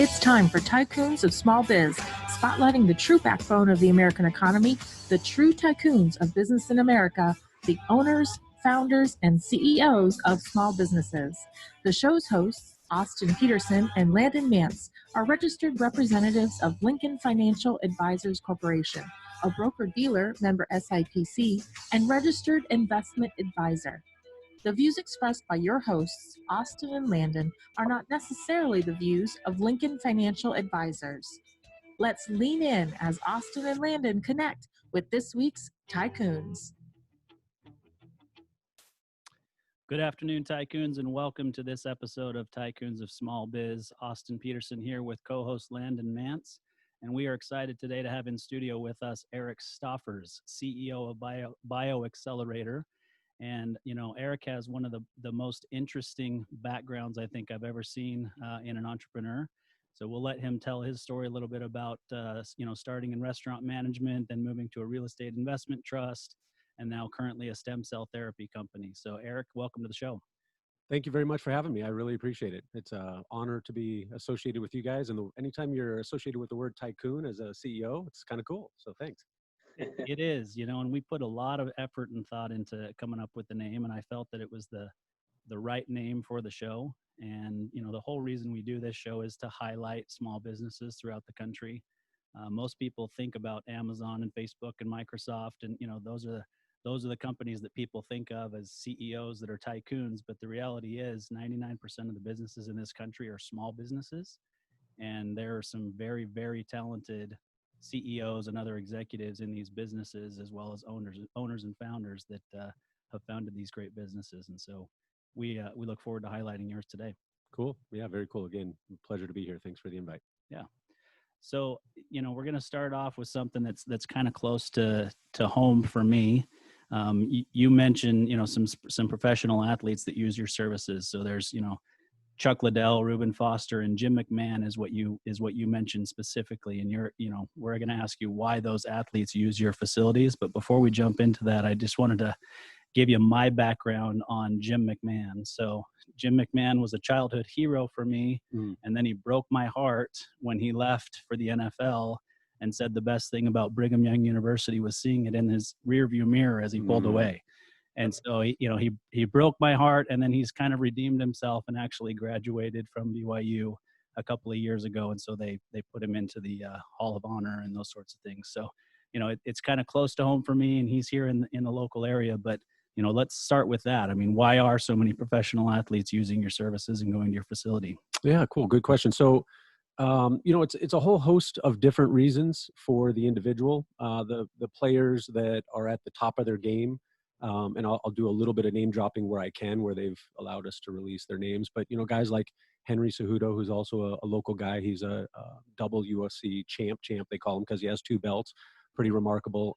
It's time for Tycoons of Small Biz, spotlighting the true backbone of the American economy, the true tycoons of business in America, the owners, founders, and CEOs of small businesses. The show's hosts, Austin Peterson and Landon Mance, are registered representatives of Lincoln Financial Advisors Corporation, a broker-dealer member SIPC, and registered investment advisor. The views expressed by your hosts, Austin and Landon, are not necessarily the views of Lincoln Financial Advisors. Let's lean in as Austin and Landon connect with this week's Tycoons. Good afternoon, Tycoons, and welcome to this episode of Tycoons of Small Biz. Austin Peterson here with co-host Landon Mance, and we are excited today to have in studio with us Eric Stoffers, CEO of Bio Accelerator. And, you know, Eric has one of the most interesting backgrounds I think I've ever seen in an entrepreneur. So we'll let him tell his story a little bit about, starting in restaurant management, then moving to a real estate investment trust, and now currently a stem cell therapy company. So Eric, welcome to the show. Thank you very much for having me. I really appreciate it. It's an honor to be associated with you guys. And anytime you're associated with the word tycoon as a CEO, it's kind of cool. So thanks. It is, and we put a lot of effort and thought into coming up with the name, and I felt that it was the right name for the show. And, the whole reason we do this show is to highlight small businesses throughout the country. Most people think about Amazon and Facebook and Microsoft, and, those are the companies that people think of as CEOs that are tycoons. But the reality is 99% of the businesses in this country are small businesses. And there are some very, very talented CEOs and other executives in these businesses, as well as owners and founders that have founded these great businesses. And so we look forward to highlighting yours today. Cool. Yeah, very cool. Again, pleasure to be here. Thanks for the invite. Yeah. So, we're going to start off with something that's kind of close to home for me. You mentioned, some professional athletes that use your services. So there's, Chuck Liddell, Reuben Foster, and Jim Mcmahon is what you mentioned specifically. And we're going to ask you why those athletes use your facilities. But before we jump into that, I just wanted to give you my background on Jim Mcmahon. So Jim Mcmahon was a childhood hero for me. And then he broke my heart when he left for the NFL and said the best thing about Brigham Young University was seeing it in his rearview mirror as he pulled away. And so, he broke my heart, and then he's kind of redeemed himself and actually graduated from BYU a couple of years ago. And so they put him into the Hall of Honor and those sorts of things. So, it's kind of close to home for me, and he's here in the local area. But, let's start with that. I mean, why are so many professional athletes using your services and going to your facility? Yeah, cool. Good question. So, it's a whole host of different reasons for the individual. The players that are at the top of their game, and I'll do a little bit of name dropping where I can, where they've allowed us to release their names. But, guys like Henry Cejudo, who's also a local guy. He's a double UFC champ, they call him because he has 2 belts. Pretty remarkable.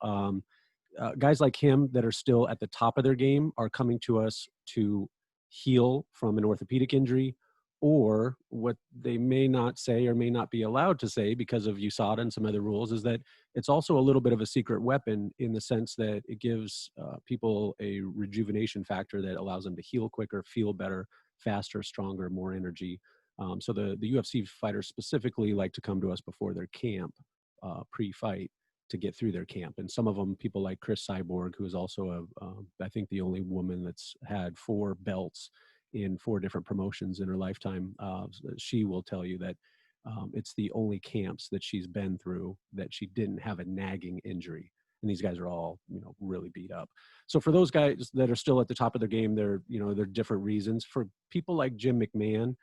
Guys like him that are still at the top of their game are coming to us to heal from an orthopedic injury, or what they may not say or may not be allowed to say because of USADA and some other rules is that it's also a little bit of a secret weapon in the sense that it gives people a rejuvenation factor that allows them to heal quicker, feel better, faster, stronger, more energy. So the UFC fighters specifically like to come to us before their camp, pre-fight, to get through their camp. And some of them, people like Chris Cyborg, who is also I think the only woman that's had 4 belts in 4 different promotions in her lifetime. She will tell you that it's the only camps that she's been through that she didn't have a nagging injury. And these guys are all, really beat up. So for those guys that are still at the top of their game, there are different reasons. For people like Jim Mcmahon,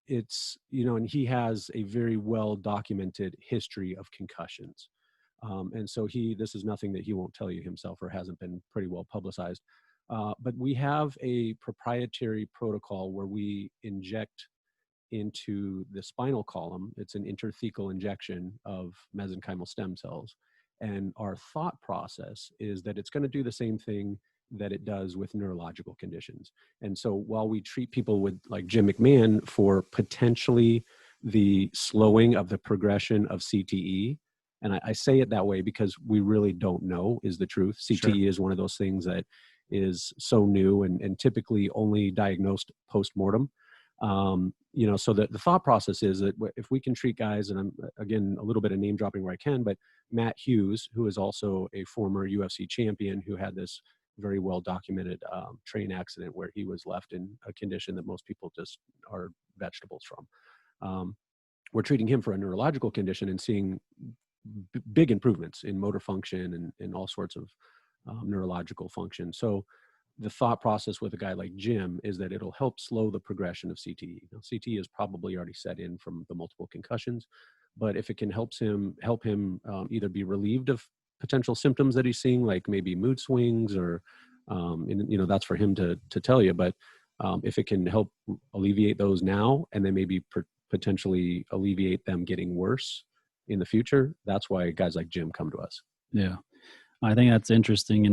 it's, and he has a very well documented history of concussions. And so this is nothing that he won't tell you himself or hasn't been pretty well publicized. But we have a proprietary protocol where we inject into the spinal column. It's an intrathecal injection of mesenchymal stem cells. And our thought process is that it's going to do the same thing that it does with neurological conditions. And so while we treat people with like Jim Mcmahon for potentially the slowing of the progression of CTE, and I say it that way because we really don't know is the truth. CTE is one of those things that is so new and typically only diagnosed post-mortem. So the thought process is that if we can treat guys, and I'm again a little bit of name dropping where I can, but Matt Hughes, who is also a former UFC champion, who had this very well documented train accident where he was left in a condition that most people just are vegetables from. We're treating him for a neurological condition and seeing big improvements in motor function and all sorts of neurological function. So the thought process with a guy like Jim is that it'll help slow the progression of CTE. Now, CTE is probably already set in from the multiple concussions, but if it can help him either be relieved of potential symptoms that he's seeing, like maybe mood swings, or that's for him to tell you. But if it can help alleviate those now, and then maybe potentially alleviate them getting worse in the future, that's why guys like Jim come to us. Yeah. I think that's interesting,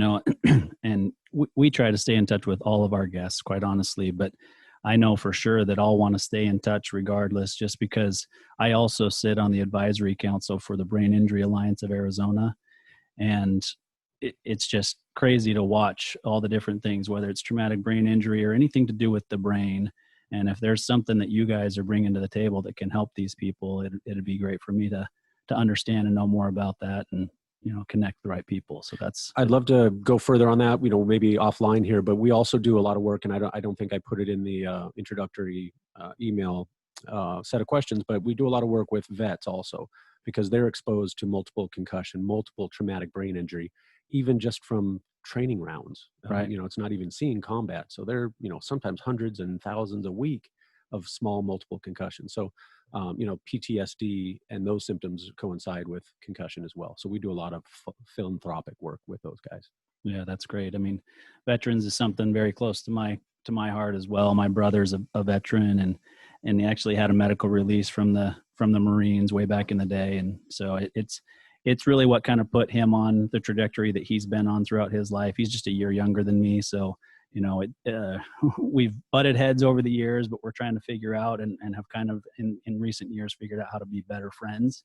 and we try to stay in touch with all of our guests, quite honestly, but I know for sure that all want to stay in touch regardless, just because I also sit on the advisory council for the Brain Injury Alliance of Arizona. And it's just crazy to watch all the different things, whether it's traumatic brain injury or anything to do with the brain. And if there's something that you guys are bringing to the table that can help these people, it'd be great for me to understand and know more about that, and connect the right people. So I'd love to go further on that, maybe offline here, but we also do a lot of work, and I don't think I put it in the introductory email set of questions, but we do a lot of work with vets also, because they're exposed to multiple concussion, multiple traumatic brain injury, even just from training rounds. Right. It's not even seeing combat. So they're, sometimes hundreds and thousands a week of small multiple concussions. So PTSD and those symptoms coincide with concussion as well. So we do a lot of philanthropic work with those guys. Yeah, that's great. I mean, veterans is something very close to my heart as well. My brother's a veteran, and he actually had a medical release from the Marines way back in the day. And so it's really what kind of put him on the trajectory that he's been on throughout his life. He's just a year younger than me. So, we've butted heads over the years, but we're trying to figure out and have kind of in recent years figured out how to be better friends.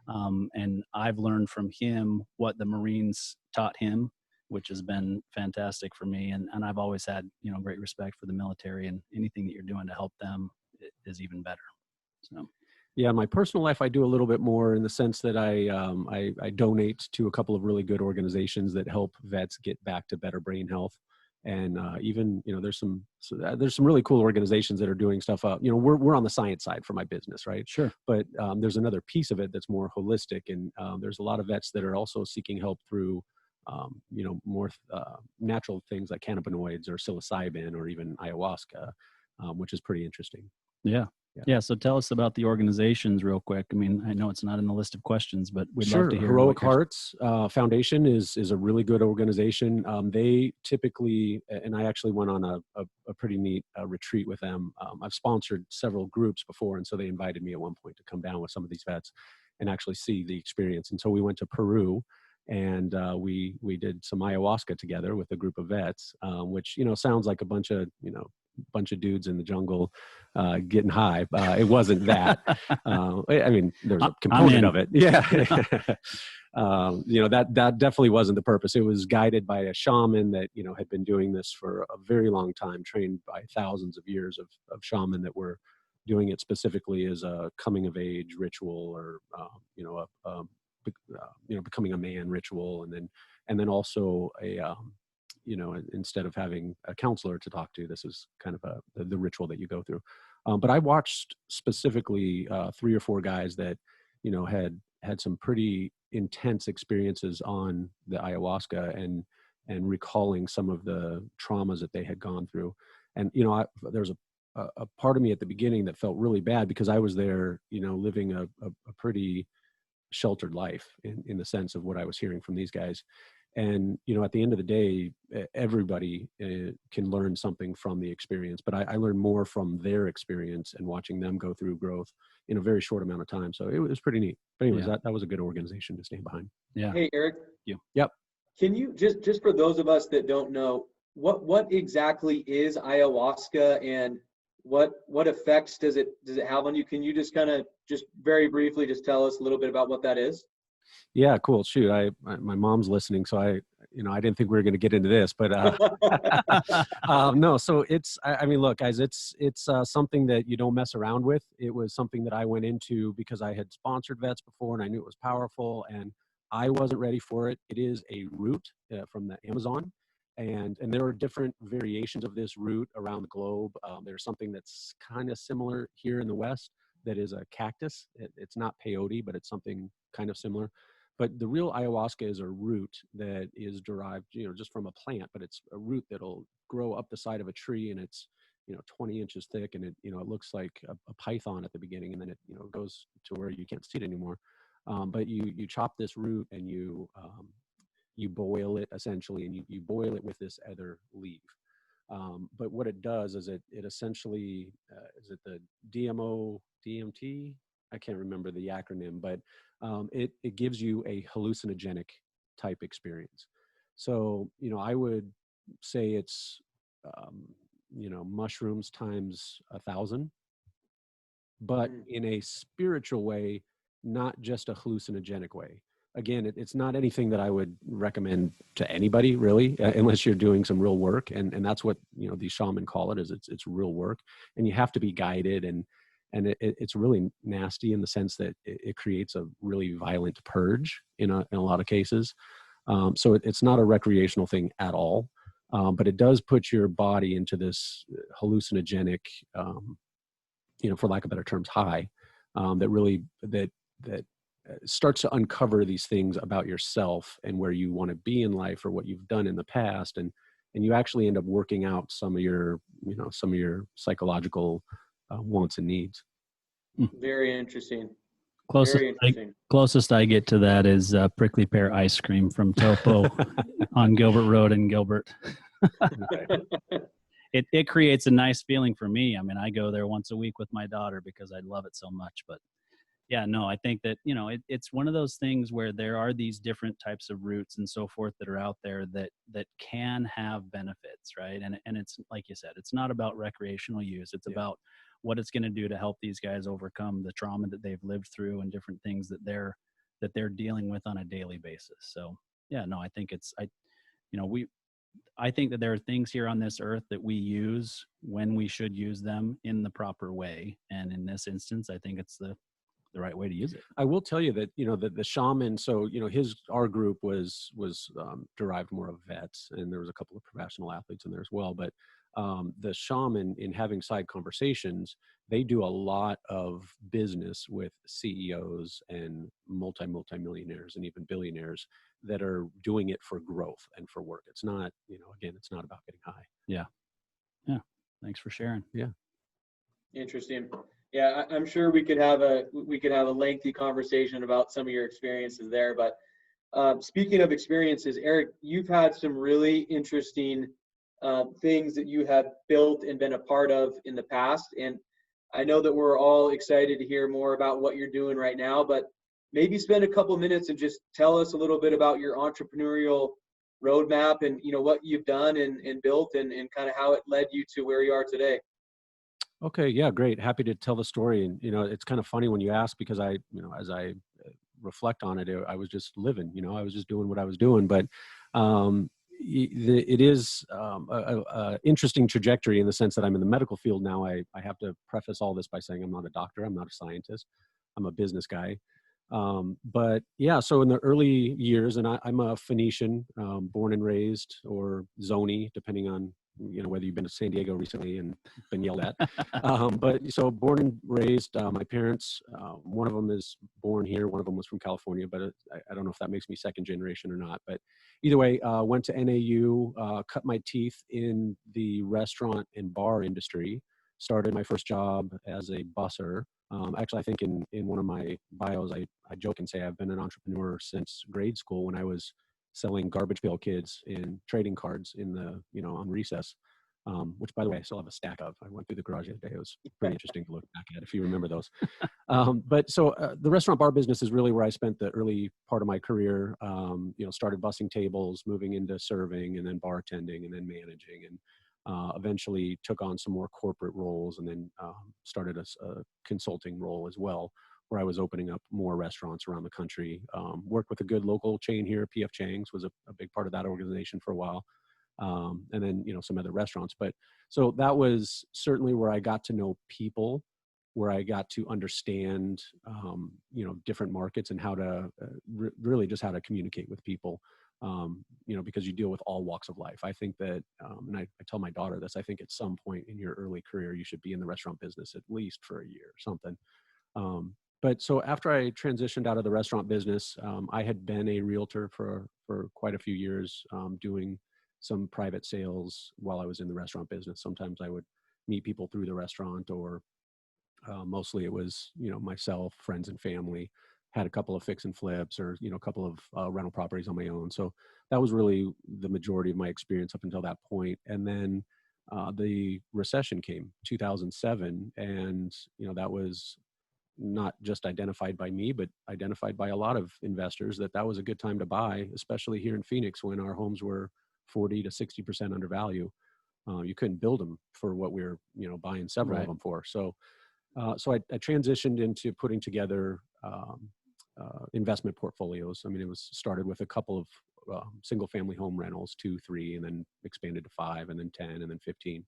And I've learned from him what the Marines taught him, which has been fantastic for me. And I've always had, great respect for the military, and anything that you're doing to help them is even better. So. Yeah, in my personal life, I do a little bit more in the sense that I donate to a couple of really good organizations that help vets get back to better brain health. And even, there's some really cool organizations that are doing stuff. We're on the science side for my business, right? Sure. But there's another piece of it that's more holistic. And there's a lot of vets that are also seeking help through, more natural things like cannabinoids or psilocybin or even ayahuasca, which is pretty interesting. Yeah. So tell us about the organizations real quick. I mean, I know it's not in the list of questions, but we'd love to hear. Heroic Hearts Foundation is a really good organization. They typically, and I actually went on a pretty neat retreat with them. I've sponsored several groups before, and so they invited me at one point to come down with some of these vets and actually see the experience. And so we went to Peru, and we did some ayahuasca together with a group of vets, which sounds like a bunch of dudes in the jungle getting high. It wasn't that. I mean, there's a component of it. Yeah. That definitely wasn't the purpose. It was guided by a shaman that, had been doing this for a very long time, trained by thousands of years of shaman that were doing it specifically as a coming of age ritual, or, becoming a man ritual. And then also instead of having a counselor to talk to, this is kind of the ritual that you go through. But I watched specifically 3 or 4 guys that, had some pretty intense experiences on the ayahuasca and recalling some of the traumas that they had gone through. And, there's a part of me at the beginning that felt really bad, because I was there, living a pretty sheltered life in the sense of what I was hearing from these guys. And, at the end of the day, everybody can learn something from the experience, but I learned more from their experience and watching them go through growth in a very short amount of time. So it was pretty neat. But anyways, that was a good organization to stand behind. Yeah. Hey, Eric. Yep. Can you just for those of us that don't know, what exactly is ayahuasca, and what effects does it have on you? Can you just kind of very briefly just tell us a little bit about what that is? Yeah, cool. Shoot, my mom's listening, so I didn't think we were going to get into this, but no. So I mean, look, guys, it's something that you don't mess around with. It was something that I went into because I had sponsored vets before, and I knew it was powerful, and I wasn't ready for it. It is a root from the Amazon, and there are different variations of this root around the globe. There's something that's kind of similar here in the West that is a cactus. It's not peyote, but it's something kind of similar. But the real ayahuasca is a root that is derived, just from a plant, but it's a root that'll grow up the side of a tree, and it's, 20 inches thick, and it looks like a python at the beginning, and then it, goes to where you can't see it anymore. But you chop this root, and you boil it essentially, and you boil it with this other leaf. But what it does is it essentially, is it the DMT? I can't remember the acronym, but it gives you a hallucinogenic type experience. So, I would say it's, mushrooms times 1,000, but in a spiritual way, not just a hallucinogenic way. Again, it's not anything that I would recommend to anybody really, unless you're doing some real work. And that's what, these shaman call it, is it's real work, and you have to be guided, and it's really nasty in the sense that it creates a really violent purge in a lot of cases. So it's not a recreational thing at all, but it does put your body into this hallucinogenic, for lack of better terms, high, that starts to uncover these things about yourself and where you want to be in life, or what you've done in the past, and you actually end up working out some of your psychological wants and needs. Very interesting. Closest I get to that is prickly pear ice cream from Topo on Gilbert Road in Gilbert. It creates a nice feeling for me. I mean, I go there once a week with my daughter because I love it so much. But yeah, no, I think that, it's one of those things where there are these different types of roots and so forth that are out there that can have benefits, right? And it's like you said, it's not about recreational use. It's about what it's going to do to help these guys overcome the trauma that they've lived through and different things that they're dealing with on a daily basis. So yeah, no, I think I think that there are things here on this earth that we use when we should use them in the proper way. And in this instance, I think it's the right way to use it. I will tell you that, the shaman, so, our group was derived more of vets, and there was a couple of professional athletes in there as well. But the shaman, in having side conversations, they do a lot of business with CEOs and multimillionaires and even billionaires that are doing it for growth and for work. It's not, again, it's not about getting high. Yeah. Thanks for sharing. Yeah. Interesting. Yeah, I'm sure we could have a lengthy conversation about some of your experiences there. But speaking of experiences, Eric, you've had some really interesting things that you have built and been a part of in the past. And I know that we're all excited to hear more about what you're doing right now, but maybe spend a couple minutes and just tell us a little bit about your entrepreneurial roadmap and, what you've done and built and kind of how it led you to where you are today. Okay. Yeah, great. Happy to tell the story. And, it's kind of funny when you ask, because as I reflect on it, I was just living, I was just doing what I was doing. But it is a interesting trajectory in the sense that I'm in the medical field now. I have to preface all this by saying I'm not a doctor. I'm not a scientist. I'm a business guy. But yeah, so in the early years, and I'm a Phoenician, born and raised, or Zoni, depending on, whether you've been to San Diego recently and been yelled at. But so born and raised, my parents, one of them is born here. One of them was from California, but I don't know if that makes me second generation or not. But either way, went to NAU, cut my teeth in the restaurant and bar industry, started my first job as a busser. Actually, I think in one of my bios, I joke and say I've been an entrepreneur since grade school, when I was selling garbage pail kids in trading cards in the, on recess, which, by the way, I still have a stack of. I went through the garage the other day. It was pretty interesting to look back at, if you remember those. But so the restaurant bar business is really where I spent the early part of my career. Started bussing tables, moving into serving, and then bartending, and then managing, and eventually took on some more corporate roles, and then started a consulting role as well, where I was opening up more restaurants around the country. Worked with a good local chain here, PF Chang's was a big part of that organization for a while. And then, some other restaurants. But so that was certainly where I got to know people, where I got to understand, different markets and how to really just how to communicate with people, because you deal with all walks of life. I think that, and I tell my daughter this, I think at some point in your early career, you should be in the restaurant business at least for a year or something. But so after I transitioned out of the restaurant business, I had been a realtor for quite a few years, doing some private sales while I was in the restaurant business. Sometimes I would meet people through the restaurant, or mostly it was, myself, friends and family. Had a couple of fix and flips, or, a couple of rental properties on my own. So that was really the majority of my experience up until that point. And then the recession came, 2007. And, that was not just identified by me, but identified by a lot of investors, that was a good time to buy, especially here in Phoenix when our homes were 40 to 60% under value. You couldn't build them for what we were, buying several of them for. So I transitioned into putting together investment portfolios. I mean, it was started with a couple of single family home rentals, 2, 3, and then expanded to 5, and then 10, and then 15.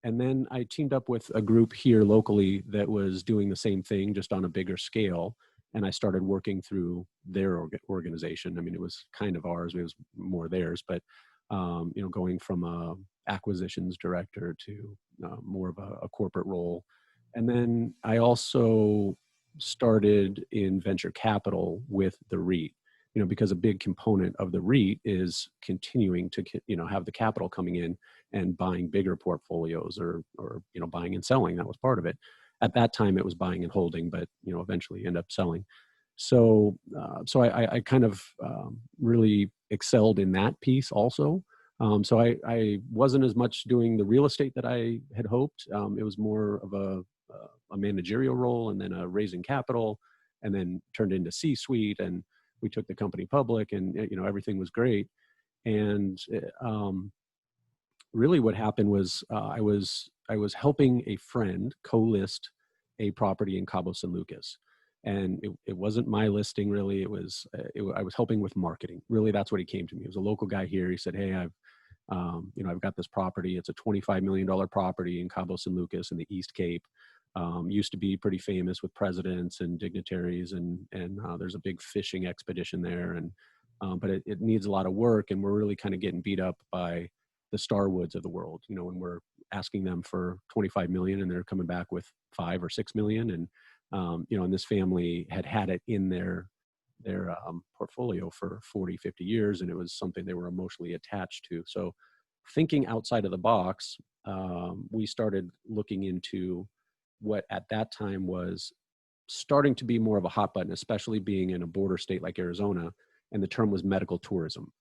And then I teamed up with a group here locally that was doing the same thing, just on a bigger scale. And I started working through their organization. I mean, it was kind of ours, it was more theirs, but, going from a acquisitions director to more of a corporate role. And then I also started in venture capital with the REIT, because a big component of the REIT is continuing to, have the capital coming in and buying bigger portfolios, or buying and selling. That was part of it. At that time, it was buying and holding, but, eventually end up selling. So I kind of really excelled in that piece also. So I wasn't as much doing the real estate that I had hoped. It was more of a managerial role, and then raising capital, and then turned into C-suite, and we took the company public, and everything was great. And really what happened was I was helping a friend co-list a property in Cabo San Lucas. And it wasn't my listing, really. I was helping with marketing. Really, that's what he came to me. It was a local guy here. He said, "Hey, I've got this property. It's a $25 million property in Cabo San Lucas in the East Cape. Used to be pretty famous with presidents and dignitaries, and there's a big fishing expedition there. But it needs a lot of work, and we're really kind of getting beat up by the Starwoods of the world. When we're asking them for 25 million, and they're coming back with 5 or 6 million, and and this family had it in their portfolio for 40, 50 years, and it was something they were emotionally attached to. So thinking outside of the box, we started looking into what at that time was starting to be more of a hot button, especially being in a border state like Arizona, and the term was medical tourism.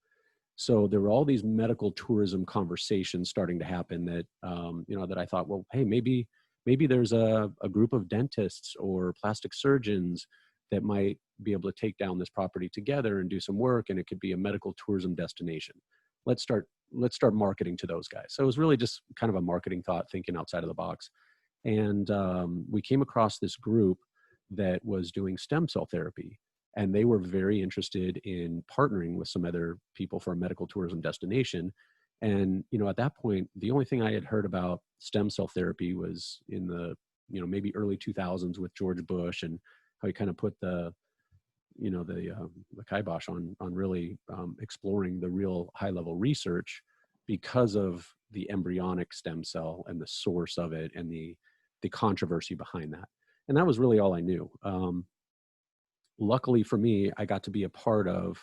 So there were all these medical tourism conversations starting to happen that, that I thought, well, hey, maybe there's a group of dentists or plastic surgeons that might be able to take down this property together and do some work, and it could be a medical tourism destination. Let's start marketing to those guys. So it was really just kind of a marketing thought, thinking outside of the box. And we came across this group that was doing stem cell therapy, and they were very interested in partnering with some other people for a medical tourism destination. And, at that point, the only thing I had heard about stem cell therapy was in the, maybe early 2000s with George Bush, and how he kind of put the kibosh on really exploring the real high level research because of the embryonic stem cell and the source of it, and the controversy behind that. And that was really all I knew. Luckily for me, I got to be a part of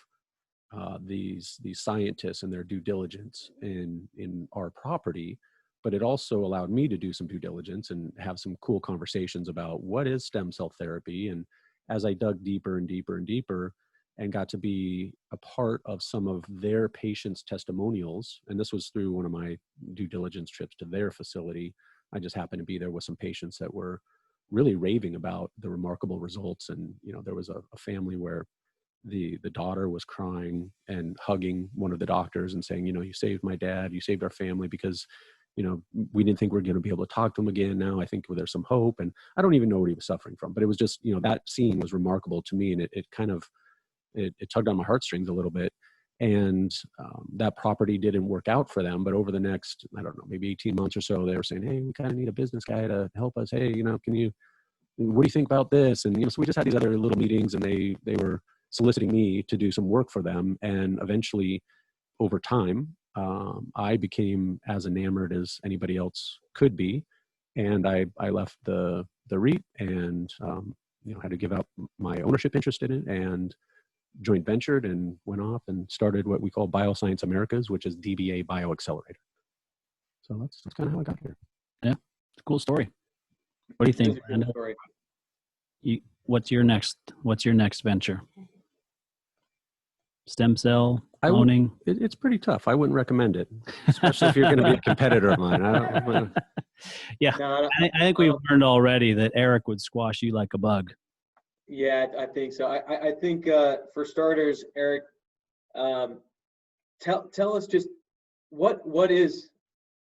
these scientists and their due diligence in our property, but it also allowed me to do some due diligence and have some cool conversations about what is stem cell therapy. And as I dug deeper and deeper and deeper, and got to be a part of some of their patients' testimonials, and this was through one of my due diligence trips to their facility. I just happened to be there with some patients that were really raving about the remarkable results. And, there was a family where the daughter was crying and hugging one of the doctors and saying, you saved my dad, you saved our family, because, we didn't think we are going to be able to talk to him again. Now I think there's some hope, and I don't even know what he was suffering from, but it was just, that scene was remarkable to me, and it kind of, it tugged on my heartstrings a little bit. And that property didn't work out for them. But over the next, I don't know, maybe 18 months or so, they were saying, hey, we kind of need a business guy to help us. Hey, what do you think about this? And, so we just had these other little meetings, and they were soliciting me to do some work for them. And eventually, over time, I became as enamored as anybody else could be. And I left the REIT and, had to give up my ownership interest in it, and joint ventured and went off and started what we call Bioscience Americas, which is DBA Bio Accelerator. So that's kind of how I got here. Yeah, it's a cool story. What do you think, Brenda? What's your next venture? Stem cell cloning? It's pretty tough. I wouldn't recommend it, especially if you're going to be a competitor of mine. Yeah, no, I think we've learned already that Eric would squash you like a bug. Yeah, I think so. I think for starters, Eric, tell us just what is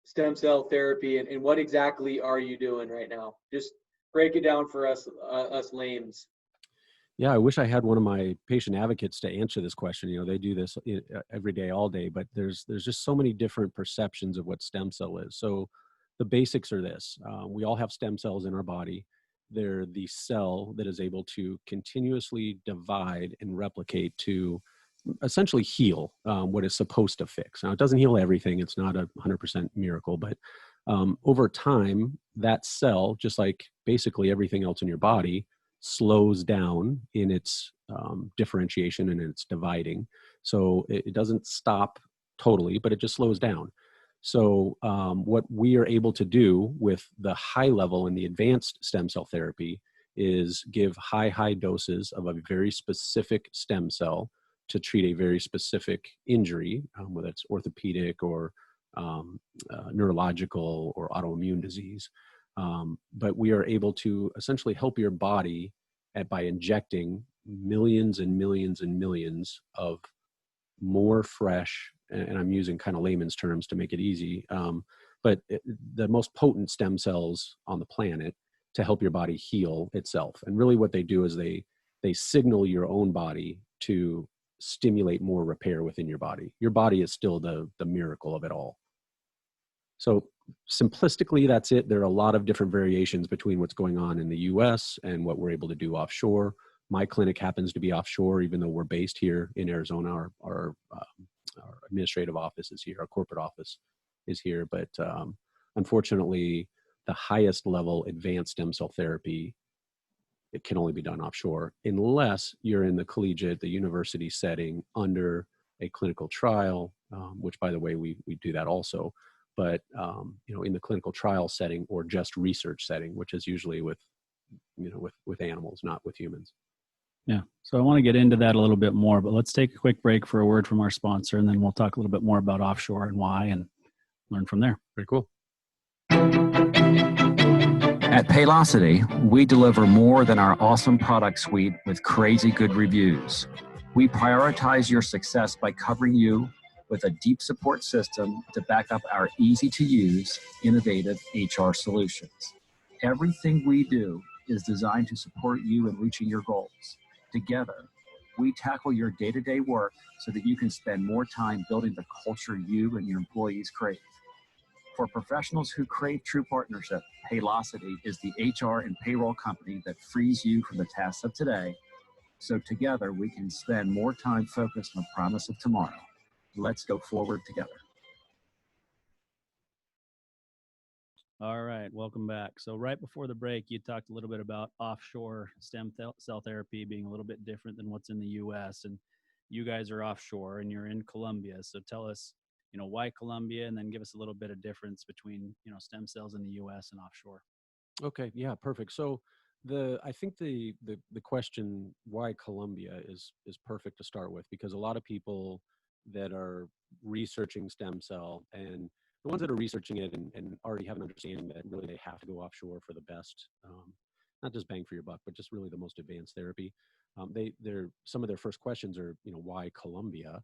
stem cell therapy, and what exactly are you doing right now? Just break it down for us lames. Yeah, I wish I had one of my patient advocates to answer this question. They do this every day, all day, but there's just so many different perceptions of what stem cell is. So the basics are this: we all have stem cells in our body. They're the cell that is able to continuously divide and replicate to essentially heal what it's supposed to fix. Now, it doesn't heal everything. It's not a 100% miracle, but over time, that cell, just like basically everything else in your body, slows down in its differentiation and its dividing. So it doesn't stop totally, but it just slows down. So what we are able to do with the high level and the advanced stem cell therapy is give high doses of a very specific stem cell to treat a very specific injury, whether it's orthopedic or neurological or autoimmune disease. But we are able to essentially help your body by injecting millions and millions and millions of more fresh, and I'm using kind of layman's terms to make it easy, but the most potent stem cells on the planet to help your body heal itself. And really what they do is they signal your own body to stimulate more repair within your body. Your body is still the miracle of it all. So simplistically, that's it. There are a lot of different variations between what's going on in the US and what we're able to do offshore. My clinic happens to be offshore, even though we're based here in Arizona. Our administrative office is here, our corporate office is here. But unfortunately, the highest level advanced stem cell therapy, it can only be done offshore unless you're in the collegiate, the university setting under a clinical trial, which by the way, we do that also. But in the clinical trial setting or just research setting, which is usually with animals, not with humans. Yeah. So I want to get into that a little bit more, but let's take a quick break for a word from our sponsor, and then we'll talk a little bit more about offshore and why, and learn from there. Very cool. At Paylocity, we deliver more than our awesome product suite with crazy good reviews. We prioritize your success by covering you with a deep support system to back up our easy-to-use, innovative HR solutions. Everything we do is designed to support you in reaching your goals. Together, we tackle your day-to-day work so that you can spend more time building the culture you and your employees crave. For professionals who crave true partnership, Paylocity is the HR and payroll company that frees you from the tasks of today, so together we can spend more time focused on the promise of tomorrow. Let's go forward together. All right, welcome back. So right before the break, you talked a little bit about offshore stem cell therapy being a little bit different than what's in the U.S. And you guys are offshore and you're in Colombia. So tell us, why Colombia, and then give us a little bit of difference between, stem cells in the U.S. and offshore. Okay, yeah, perfect. So I think the question why Colombia is perfect to start with, because a lot of people that are researching stem cell, and the ones that are researching it and already have an understanding that really they have to go offshore for the best, not just bang for your buck, but just really the most advanced therapy. Some of their first questions are, why Colombia?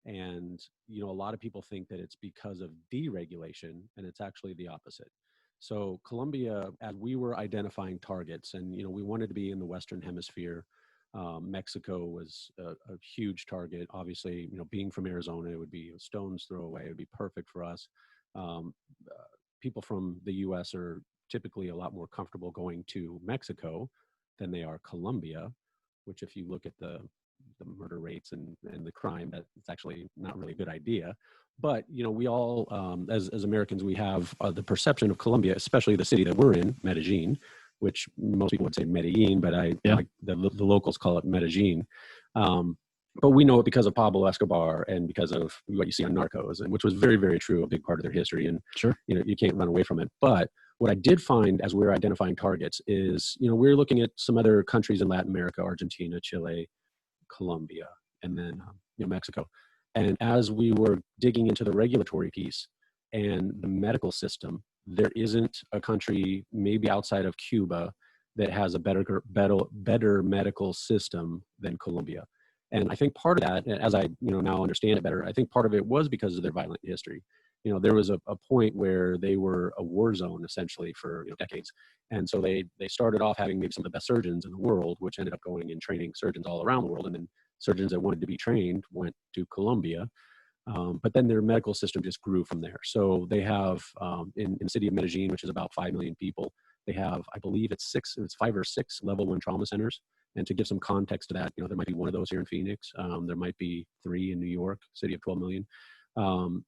And, a lot of people think that it's because of deregulation, and it's actually the opposite. So Colombia, as we were identifying targets, and, we wanted to be in the Western Hemisphere. Mexico was a huge target. Obviously, being from Arizona, it would be a stone's throw away. It would be perfect for us. People from the U.S. are typically a lot more comfortable going to Mexico than they are Colombia, which if you look at the murder rates and the crime, that it's actually not really a good idea. But, we all, as Americans, we have the perception of Colombia, especially the city that we're in, Medellin, which most people would say Medellin, but the locals call it Medellin. But we know it because of Pablo Escobar and because of what you see on Narcos, and which was very, very true, a big part of their history. And Sure, you can't run away from it. But what I did find as we were identifying targets is, we're looking at some other countries in Latin America, Argentina, Chile, Colombia, and then Mexico. And as we were digging into the regulatory piece and the medical system, there isn't a country, maybe outside of Cuba, that has a better medical system than Colombia. And I think part of that, as I now understand it better, I think part of it was because of their violent history. There was a point where they were a war zone essentially for decades. And so they started off having maybe some of the best surgeons in the world, which ended up going and training surgeons all around the world. And then surgeons that wanted to be trained went to Colombia. But then their medical system just grew from there. So they have in the city of Medellin, which is about 5 million people, they have, I believe it's 5 or 6 level 1 trauma centers. And to give some context to that, there might be one of those here in Phoenix. There might be 3 in New York, city of 12 million.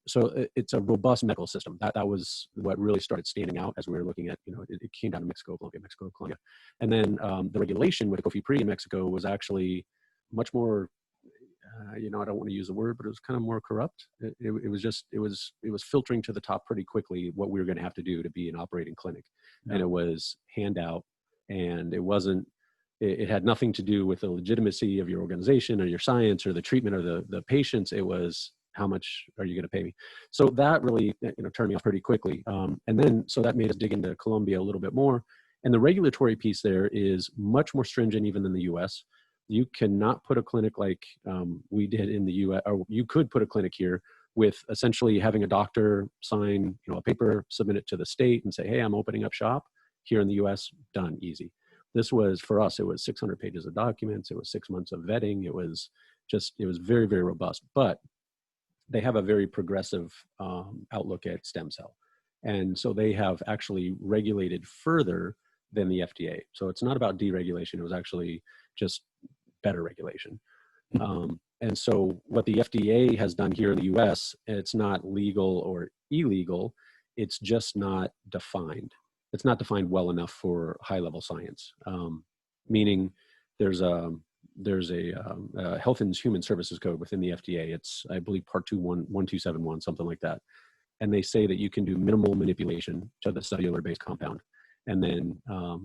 So it's a robust medical system. That was what really started standing out as we were looking at, it came down to Mexico, Colombia. And then the regulation with COFEPRIS in Mexico was actually much more, I don't want to use the word, but it was kind of more corrupt. It was filtering to the top pretty quickly what we were going to have to do to be an operating clinic. Yeah. And it was handout, and it had nothing to do with the legitimacy of your organization or your science or the treatment of the patients. It was, how much are you going to pay me? So that really, turned me off pretty quickly. So that made us dig into Colombia a little bit more. And the regulatory piece there is much more stringent even than the US. You cannot put a clinic like we did in the US, or you could put a clinic here with essentially having a doctor sign, a paper, submit it to the state and say, hey, I'm opening up shop. Here in the US, done, easy. This was, for us, it was 600 pages of documents. It was 6 months of vetting. It was very, very robust. But they have a very progressive outlook at stem cell. And so they have actually regulated further than the FDA. So it's not about deregulation. It was actually just better regulation. And so what the FDA has done here in the US, it's not legal or illegal. It's just not defined. It's not defined well enough for high-level science, meaning there's a Health and Human Services Code within the FDA. It's, I believe, Part 1271, something like that. And they say that you can do minimal manipulation to the cellular-based compound. And then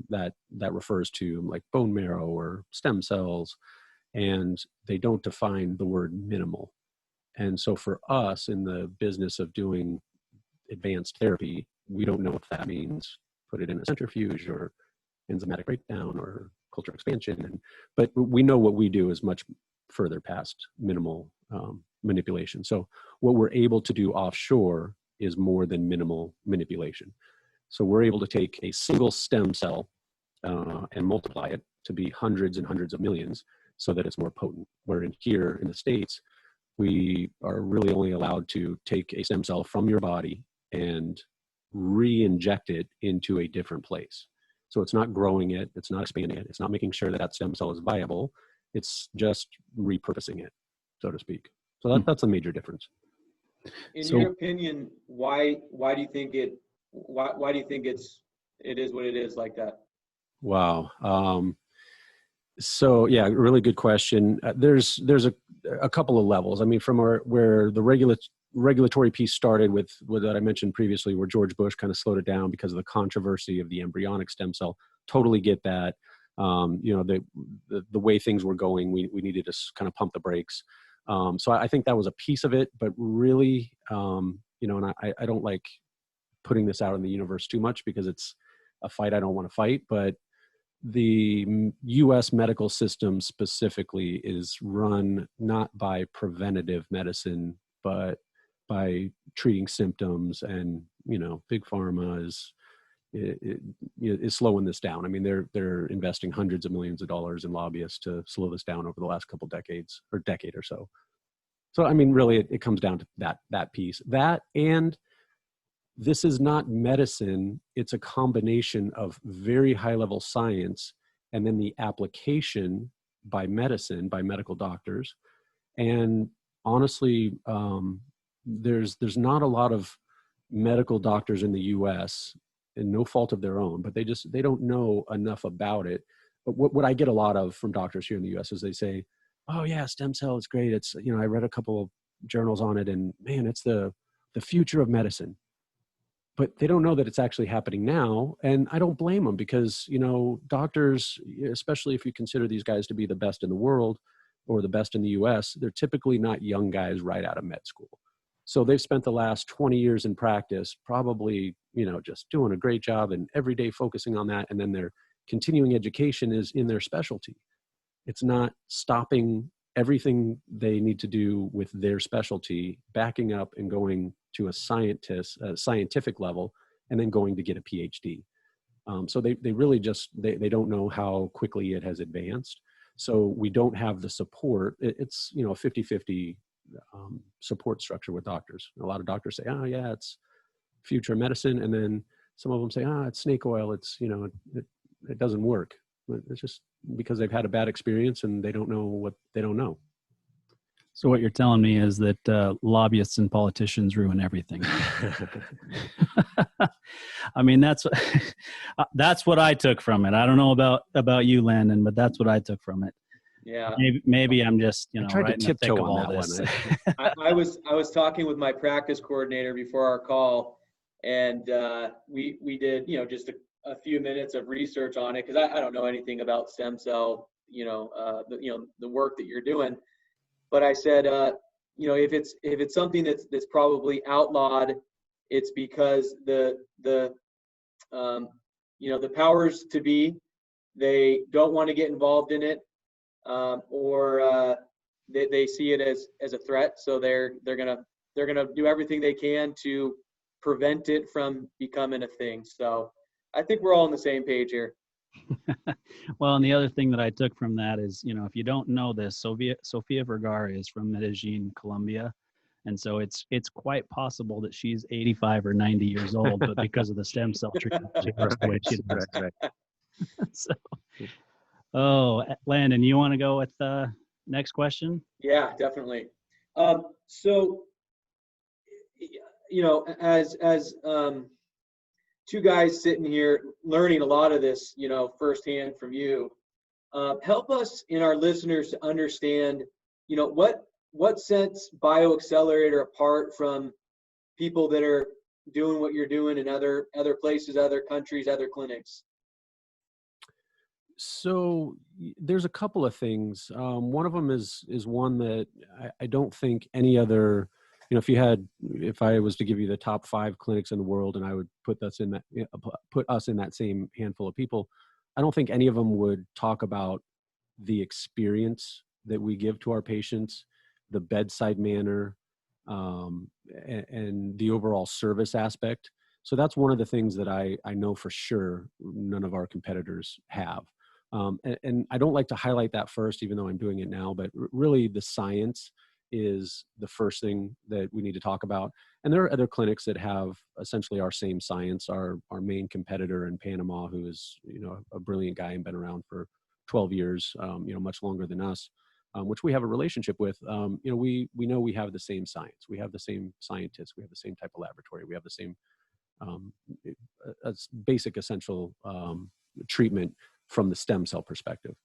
that refers to like bone marrow or stem cells. And they don't define the word minimal. And so for us in the business of doing advanced therapy, we don't know what that means. Put it in a centrifuge or enzymatic breakdown or culture expansion. But we know what we do is much further past minimal manipulation. So what we're able to do offshore is more than minimal manipulation. So we're able to take a single stem cell and multiply it to be hundreds and hundreds of millions so that it's more potent. Where in here in the States, we are really only allowed to take a stem cell from your body and re-inject it into a different place. So it's not growing it, it's not expanding it, it's not making sure that stem cell is viable, it's just repurposing it, so to speak. So that's a major difference. In your opinion, why do you think it is what it is like that? Wow. So yeah, really good question. There's a couple of levels. I mean, from where the regulatory piece started with what I mentioned previously, where George Bush kind of slowed it down because of the controversy of the embryonic stem cell. Totally get that. The way things were going, we needed to kind of pump the brakes. So I think that was a piece of it, but really, and I don't like putting this out in the universe too much because it's a fight I don't want to fight, but the U.S. medical system specifically is run not by preventative medicine, but by treating symptoms. And, big pharma is slowing this down. I mean, they're investing hundreds of millions of dollars in lobbyists to slow this down over the last couple decades or decade or so. So, I mean, really, it comes down to that piece. That, and this is not medicine. It's a combination of very high-level science and then the application by medicine, by medical doctors. And honestly, there's not a lot of medical doctors in the U.S., and no fault of their own, but they don't know enough about it. But what I get a lot of from doctors here in the U.S. is they say, "Oh yeah, stem cell is great. It's, I read a couple of journals on it, and man, it's the future of medicine." But they don't know that it's actually happening now. And I don't blame them, because, doctors, especially if you consider these guys to be the best in the world or the best in the US, they're typically not young guys right out of med school. So they've spent the last 20 years in practice, probably, just doing a great job and every day focusing on that. And then their continuing education is in their specialty. It's not stopping everything they need to do with their specialty, backing up and going to a scientific level, and then going to get a PhD. So they really just, they don't know how quickly it has advanced. So we don't have the support. It's, a 50-50 support structure with doctors. A lot of doctors say, "Oh yeah, it's future medicine." And then some of them say, "It's snake oil. It's, it doesn't work." But it's just because they've had a bad experience and they don't know what they don't know. So what you're telling me is that lobbyists and politicians ruin everything. I mean, that's what I took from it. I don't know about you, Landon, but that's what I took from it. Yeah. Maybe I'm just, I tried to tiptoe on that this. one. I was talking with my practice coordinator before our call, and we did, just a few minutes of research on it, because I don't know anything about stem cell, the work that you're doing. But I said, if it's something that's probably outlawed, it's because the powers to be, they don't want to get involved in it, or they see it as a threat. So they're gonna do everything they can to prevent it from becoming a thing. So I think we're all on the same page here. Well, and the other thing that I took from that is, if you don't know this, Sofia Vergara is from Medellin, Colombia. And so it's quite possible that she's 85 or 90 years old, but because of the stem cell treatment, she looks the way she does. Right. So, Landon, you want to go with the next question? Yeah, definitely. So, as two guys sitting here learning a lot of this, firsthand from you, help us and our listeners to understand, what sets Bio Accelerator apart from people that are doing what you're doing in other places, other countries, other clinics. So there's a couple of things. One of them is one that I don't think any other, if I was to give you the top 5 clinics in the world, and I would put us in that same handful of people, I don't think any of them would talk about the experience that we give to our patients, the bedside manner, and the overall service aspect. So that's one of the things that I know for sure none of our competitors have. And I don't like to highlight that first, even though I'm doing it now, but really the science is the first thing that we need to talk about. And there are other clinics that have essentially our same science. Our main competitor in Panama, who is, a brilliant guy and been around for 12 years, much longer than us, which we have a relationship with. We know we have the same science. We have the same scientists. We have the same type of laboratory. We have the same basic essential treatment from the stem cell perspective.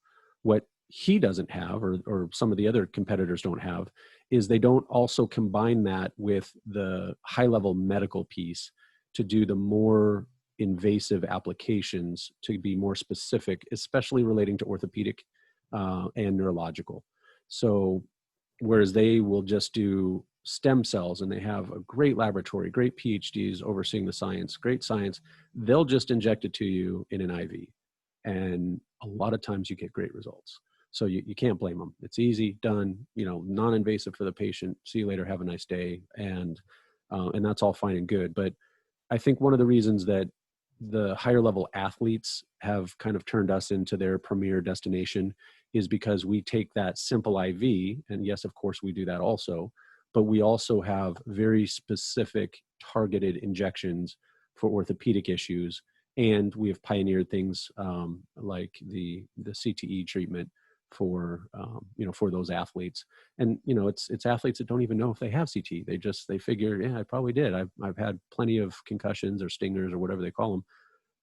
What he doesn't have, or some of the other competitors don't have, is they don't also combine that with the high-level medical piece to do the more invasive applications, to be more specific, especially relating to orthopedic and neurological. So whereas they will just do stem cells and they have a great laboratory, great PhDs overseeing the science, great science, they'll just inject it to you in an IV. And a lot of times you get great results. So you can't blame them. It's easy, done, non-invasive for the patient. See you later. Have a nice day. And that's all fine and good. But I think one of the reasons that the higher level athletes have kind of turned us into their premier destination is because we take that simple IV, and yes, of course we do that also, but we also have very specific targeted injections for orthopedic issues. And we have pioneered things like the CTE treatment for those athletes. And it's athletes that don't even know if they have CTE. They figure, yeah, I probably did. I've had plenty of concussions or stingers or whatever they call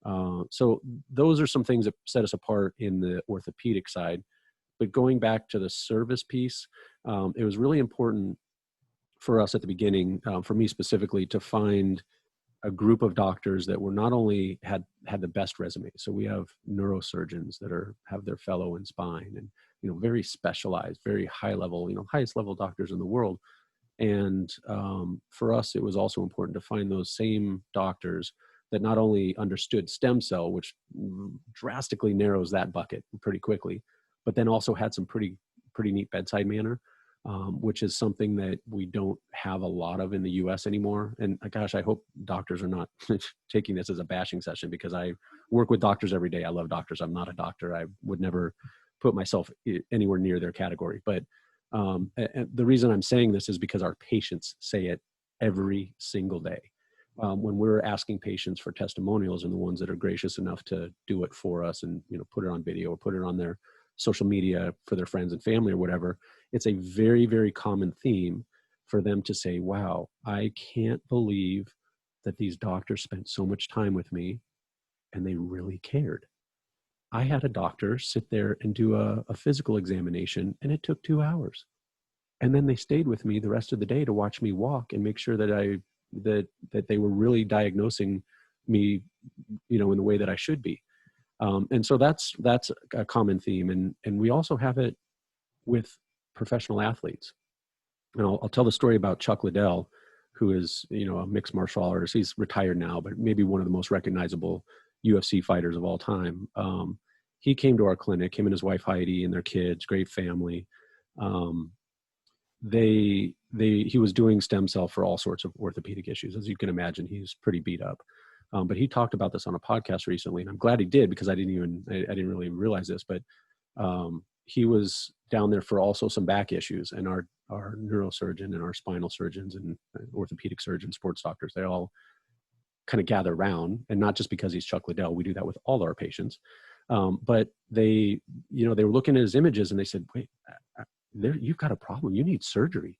them. So those are some things that set us apart in the orthopedic side. But going back to the service piece, it was really important for us at the beginning, for me specifically, to find a group of doctors that were not only had the best resume. So we have neurosurgeons that have their fellow in spine, and very specialized, very high level, highest level doctors in the world. And for us, it was also important to find those same doctors that not only understood stem cell, which drastically narrows that bucket pretty quickly, but then also had some pretty neat bedside manner. Which is something that we don't have a lot of in the US anymore. And gosh, I hope doctors are not taking this as a bashing session, because I work with doctors every day. I love doctors. I'm not a doctor. I would never put myself anywhere near their category. But the reason I'm saying this is because our patients say it every single day. When we're asking patients for testimonials, and the ones that are gracious enough to do it for us and put it on video or put it on their social media for their friends and family or whatever, it's a very, very common theme for them to say, wow, I can't believe that these doctors spent so much time with me and they really cared. I had a doctor sit there and do a physical examination, and it took 2 hours. And then they stayed with me the rest of the day to watch me walk and make sure that that they were really diagnosing me, in the way that I should be. And so that's a common theme. And we also have it with professional athletes. And I'll tell the story about Chuck Liddell, who is, a mixed martial artist. He's retired now, but maybe one of the most recognizable UFC fighters of all time. He came to our clinic, him and his wife Heidi and their kids, great family. He was doing stem cell for all sorts of orthopedic issues. As you can imagine, he's pretty beat up. But he talked about this on a podcast recently, and I'm glad he did, because I didn't really realize this, but he was down there for also some back issues, and our neurosurgeon and our spinal surgeons and orthopedic surgeons, sports doctors, they all kind of gather around, and not just because he's Chuck Liddell. We do that with all our patients. But they were looking at his images and they said, wait, you've got a problem. You need surgery.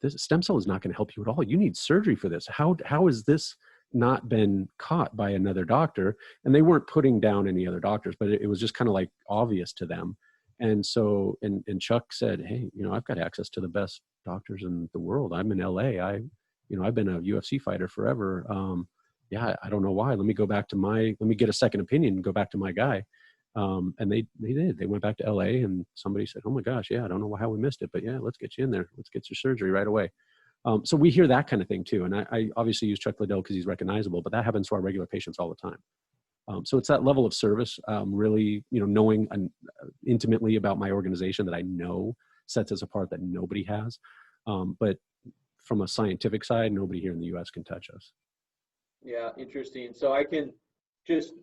This stem cell is not going to help you at all. You need surgery for this. How is this not been caught by another doctor? And they weren't putting down any other doctors, but it was just kind of like obvious to them. And so, and Chuck said, hey, I've got access to the best doctors in the world. I'm in LA. I've been a UFC fighter forever. I don't know why. Let me get a second opinion and go back to my guy. And they did. They went back to LA, and somebody said, oh my gosh, yeah, I don't know how we missed it, but yeah, let's get you in there. Let's get your surgery right away. So we hear that kind of thing too. And I obviously use Chuck Liddell because he's recognizable, but that happens to our regular patients all the time. So it's that level of service, really, knowing intimately about my organization that I know sets us apart that nobody has. But from a scientific side, nobody here in the US can touch us. Yeah, interesting. So I can just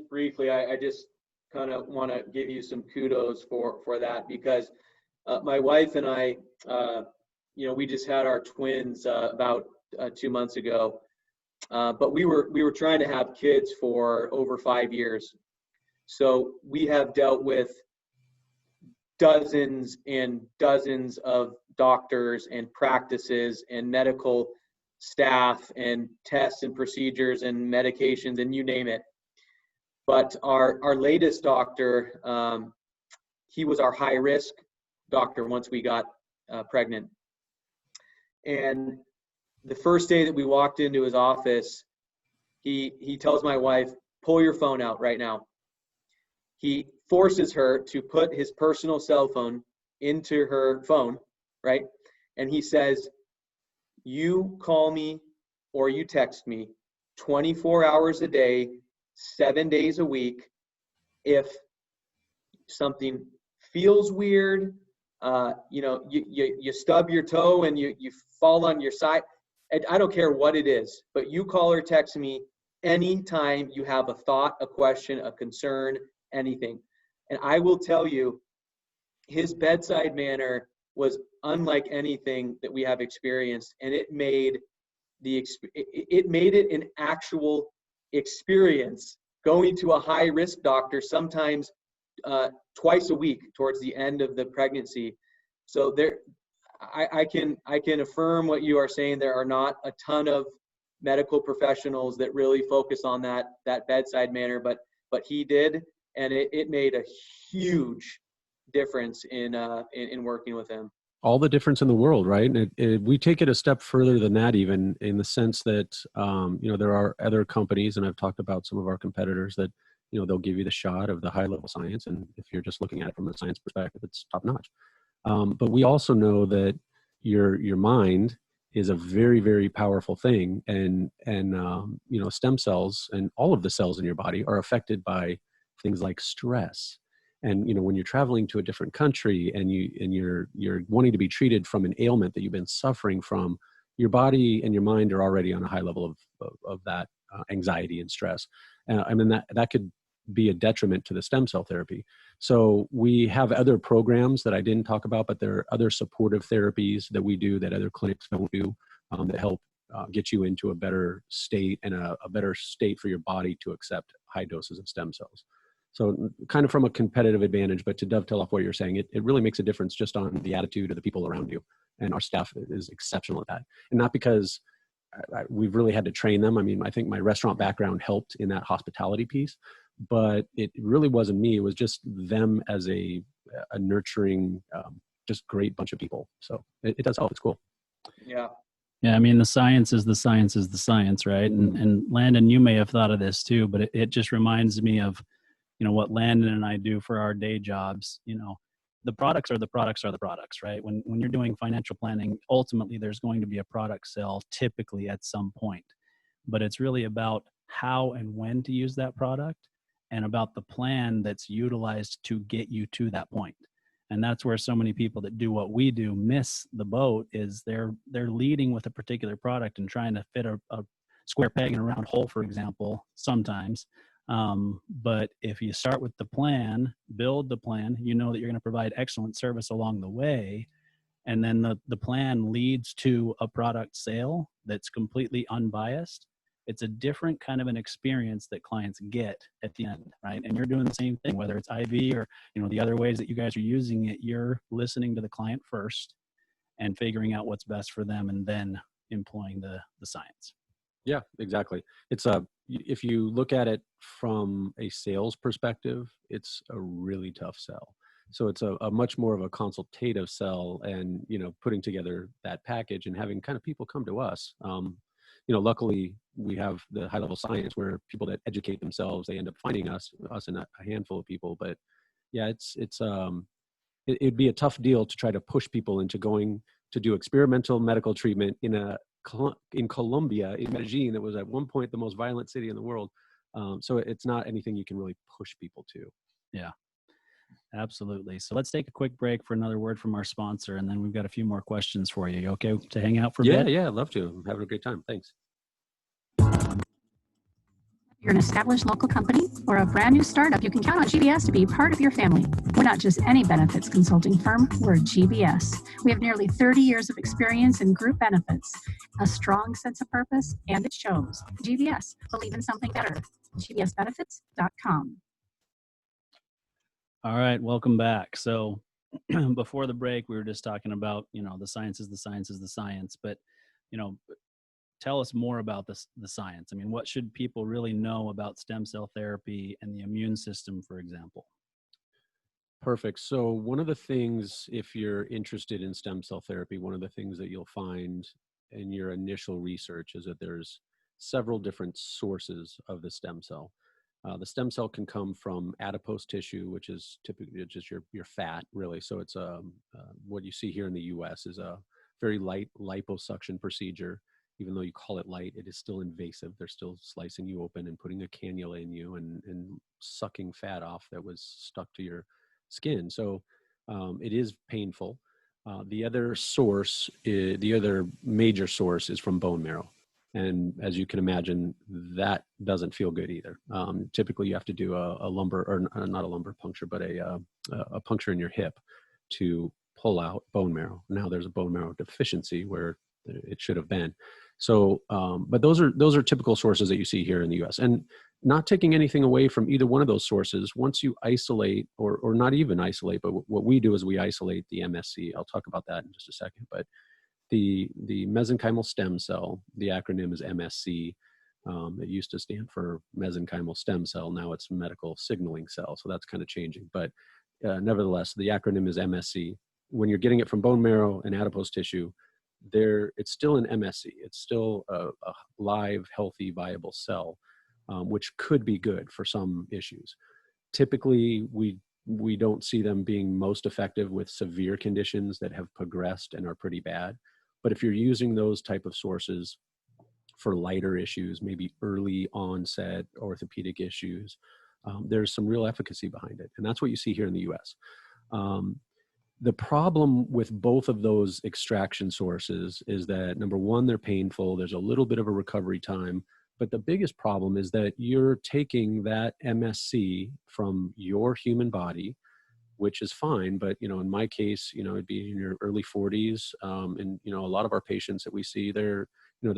briefly, I just kind of want to give you some kudos for that, because my wife and I, we just had our twins about 2 months ago. But we were trying to have kids for over 5 years. So we have dealt with dozens and dozens of doctors and practices and medical staff and tests and procedures and medications and you name it. But our latest doctor, he was our high risk doctor once we got pregnant. And the first day that we walked into his office, he tells my wife, pull your phone out right now. He forces her to put his personal cell phone into her phone, right? And he says, you call me or you text me 24 hours a day, 7 days a week, if something feels weird, you stub your toe and you fall on your side. And I don't care what it is, but you call or text me anytime you have a thought, a question, a concern, anything. And I will tell you, his bedside manner was unlike anything that we have experienced, and it made it an actual experience going to a high risk doctor sometimes twice a week towards the end of the pregnancy. So I can affirm what you are saying. There are not a ton of medical professionals that really focus on that bedside manner, but he did, and it made a huge difference in working with him. All the difference in the world, right? And we take it a step further than that, even in the sense that, there are other companies, and I've talked about some of our competitors that, they'll give you the shot of the high level science. And if you're just looking at it from a science perspective, it's top notch. But we also know that your mind is a very, very powerful thing. And stem cells and all of the cells in your body are affected by things like stress. And when you're traveling to a different country and you're wanting to be treated from an ailment that you've been suffering from, your body and your mind are already on a high level of that anxiety and stress. That could be a detriment to the stem cell therapy. So we have other programs that I didn't talk about, but there are other supportive therapies that we do that other clinics don't do, that help get you into a better state and a better state for your body to accept high doses of stem cells. So kind of from a competitive advantage, but to dovetail off what you're saying, it really makes a difference just on the attitude of the people around you. And our staff is exceptional at that. And not because we've really had to train them. I mean, I think my restaurant background helped in that hospitality piece, but it really wasn't me. It was just them as a nurturing, just great bunch of people. So it does help. It's cool. Yeah. Yeah, I mean, the science is the science, right? And Landon, you may have thought of this too, but it just reminds me of, what Landon and I do for our day jobs. The products are the products, right? When you're doing financial planning, ultimately there's going to be a product sale typically at some point, but it's really about how and when to use that product and about the plan that's utilized to get you to that point. And that's where so many people that do what we do miss the boat, is they're leading with a particular product and trying to fit a square peg in a round hole, for example, sometimes. But if you start with the plan, build the plan, that you're going to provide excellent service along the way, and then the plan leads to a product sale that's completely unbiased, it's a different kind of an experience that clients get at the end, right? And you're doing the same thing, whether it's IV or, the other ways that you guys are using it. You're listening to the client first and figuring out what's best for them, and then employing the science. Yeah, exactly. If you look at it from a sales perspective, it's a really tough sell. So it's a much more of a consultative sell, and, putting together that package and having kind of people come to us. Luckily we have the high level science where people that educate themselves, they end up finding us and a handful of people. But yeah, it'd be a tough deal to try to push people into going to do experimental medical treatment in Colombia, in Medellin, that was at one point the most violent city in the world. So it's not anything you can really push people to. Yeah, absolutely. So let's take a quick break for another word from our sponsor, and then we've got a few more questions for you. You okay to hang out for a bit? Yeah, I'd love to. I'm having a great time. Thanks. You're an established local company or a brand new startup, you can count on GBS to be part of your family. We're not just any benefits consulting firm, we're GBS. We have nearly 30 years of experience in group benefits, a strong sense of purpose, and it shows. GBS, believe in something better. gbsbenefits.com. All right, welcome back. So before the break, we were just talking about, the science is the science, but, tell us more about the science. I mean, what should people really know about stem cell therapy and the immune system, for example? Perfect. So one of the things, if you're interested in stem cell therapy, one of the things that you'll find in your initial research is that there's several different sources of the stem cell. The stem cell can come from adipose tissue, which is typically just your fat, really. So it's what you see here in the U.S. is a very light liposuction procedure. even though you call it light, it is still invasive. They're still slicing you open and putting a cannula in you and sucking fat off that was stuck to your skin. So it is painful. The other source, the other major source is from bone marrow. And as you can imagine, that doesn't feel good either. Typically, you have to do a lumbar, or not a lumbar puncture, but a puncture in your hip to pull out bone marrow. Now there's a bone marrow deficiency where it should have been. So, but those are typical sources that you see here in the U.S. And not taking anything away from either one of those sources. Once you isolate, or not even isolate, but what we do is we isolate the MSC. I'll talk about that in just a second. But the mesenchymal stem cell, the acronym is MSC. It used to stand for mesenchymal stem cell. Now it's medical signaling cell. So that's kind of changing. But nevertheless, the acronym is MSC. When you're getting it from bone marrow and adipose tissue, it's still an MSC. It's still a live, healthy, viable cell, which could be good for some issues. Typically, we don't see them being most effective with severe conditions that have progressed and are pretty bad. But if you're using those type of sources for lighter issues, maybe early onset orthopedic issues, there's some real efficacy behind it. And that's what you see here in the US. The problem with both of those extraction sources is that, number one, they're painful. There's a little bit of a recovery time. But the biggest problem is that you're taking that MSC from your human body, which is fine. But, in my case, it'd be in your early 40s. And, a lot of our patients that we see, they're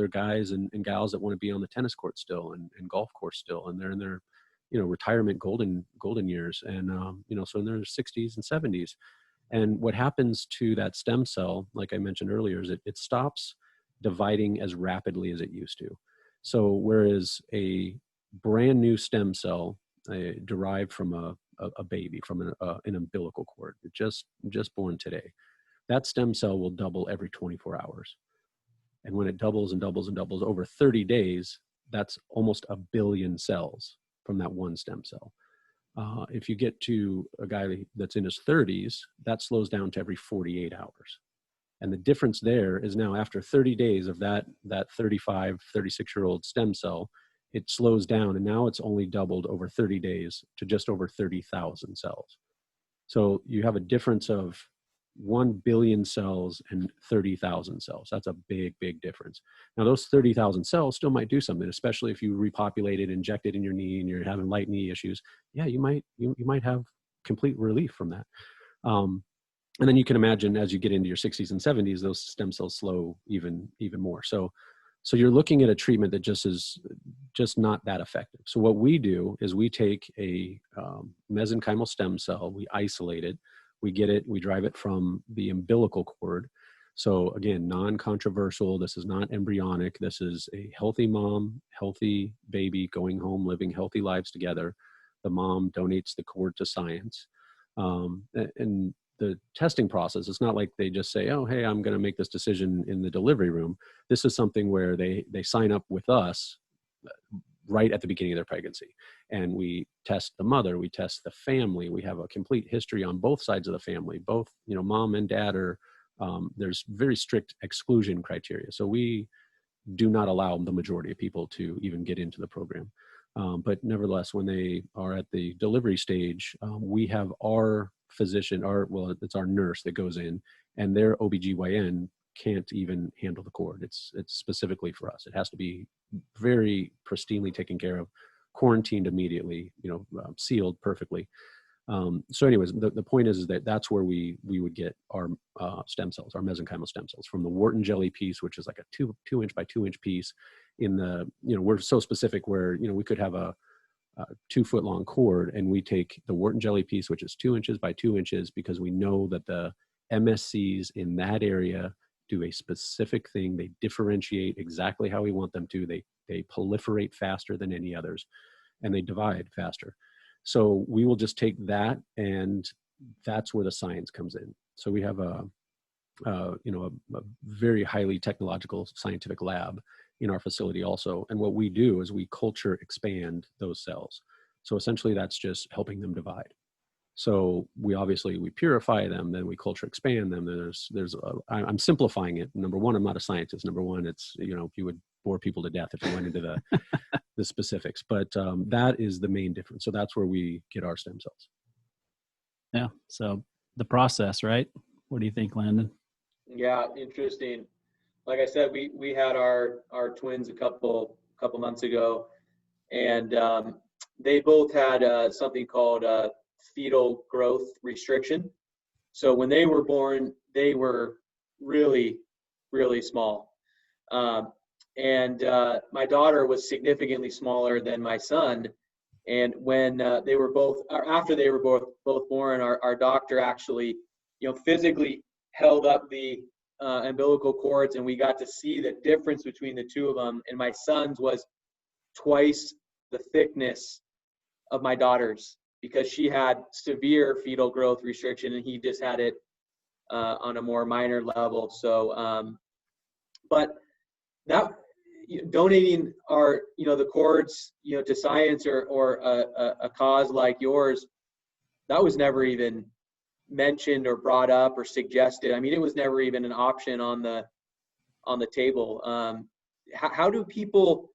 guys and gals that want to be on the tennis court still and golf course still. And they're in their, retirement golden years. And, so in their 60s and 70s. And what happens to that stem cell, like I mentioned earlier, is it stops dividing as rapidly as it used to. So whereas a brand new stem cell derived from a baby, from an umbilical cord, just born today, that stem cell will double every 24 hours. And when it doubles and doubles and doubles over 30 days, that's almost 1 billion cells from that one stem cell. If you get to a guy that's in his 30s, that slows down to every 48 hours. And the difference there is now after 30 days of that 35, 36-year-old stem cell, it slows down, and now it's only doubled over 30 days to just over 30,000 cells. So you have a difference of 1 billion cells and 30,000 cells. That's a big, big difference. Now, those 30,000 cells still might do something, especially if you repopulate it, inject it in your knee, and you're having light knee issues. Yeah, you might have complete relief from that. And then you can imagine as you get into your 60s and 70s, those stem cells slow even more. So you're looking at a treatment that is just not that effective. So what we do is we take a mesenchymal stem cell, we isolate it, we drive it from the umbilical cord. So again, non-controversial. This is not embryonic. This is a healthy mom, healthy baby going home, living healthy lives together. The mom donates the cord to science. And the testing process, it's not like they just say, oh, hey, I'm going to make this decision in the delivery room. This is something where they sign up with us right at the beginning of their pregnancy. And we test the mother, we test the family. We have a complete history on both sides of the family. Both, mom and dad are, there's very strict exclusion criteria. So we do not allow the majority of people to even get into the program. But nevertheless, when they are at the delivery stage, we have our physician, it's our nurse that goes in, and their OBGYN can't even handle the cord. It's specifically for us. It has to be very pristinely taken care of, quarantined immediately, sealed perfectly. So anyways, the point is that that's where we would get our stem cells, our mesenchymal stem cells, from the wart and jelly piece, which is like a 2 inch by 2 inch piece. In the, we're so specific where, we could have a 2 foot long cord, and we take the wart and jelly piece, which is 2 inches by 2 inches, because we know that the MSCs in that area do a specific thing. They differentiate exactly how we want them to. They proliferate faster than any others, and they divide faster. So we will just take that, and that's where the science comes in. So we have a very highly technological scientific lab in our facility also. And what we do is we culture expand those cells. So essentially that's just helping them divide. So we purify them, then we culture expand them. I'm simplifying it. Number one, I'm not a scientist. Number one, it's, you would bore people to death if you went into the specifics, but that is the main difference. So that's where we get our stem cells. Yeah. So the process, right? What do you think, Landon? Yeah, interesting. Like I said, we had our twins a couple months ago, and they both had something called fetal growth restriction. So when they were born, they were really, really small. And my daughter was significantly smaller than my son. And when they were both, or after they were both born, our doctor actually, physically held up the umbilical cords, and we got to see the difference between the two of them. And my son's was twice the thickness of my daughter's, because she had severe fetal growth restriction and he just had it on a more minor level. So, but that donating the cords, to science or a cause like yours, that was never even mentioned or brought up or suggested. I mean, it was never even an option on the table. How do people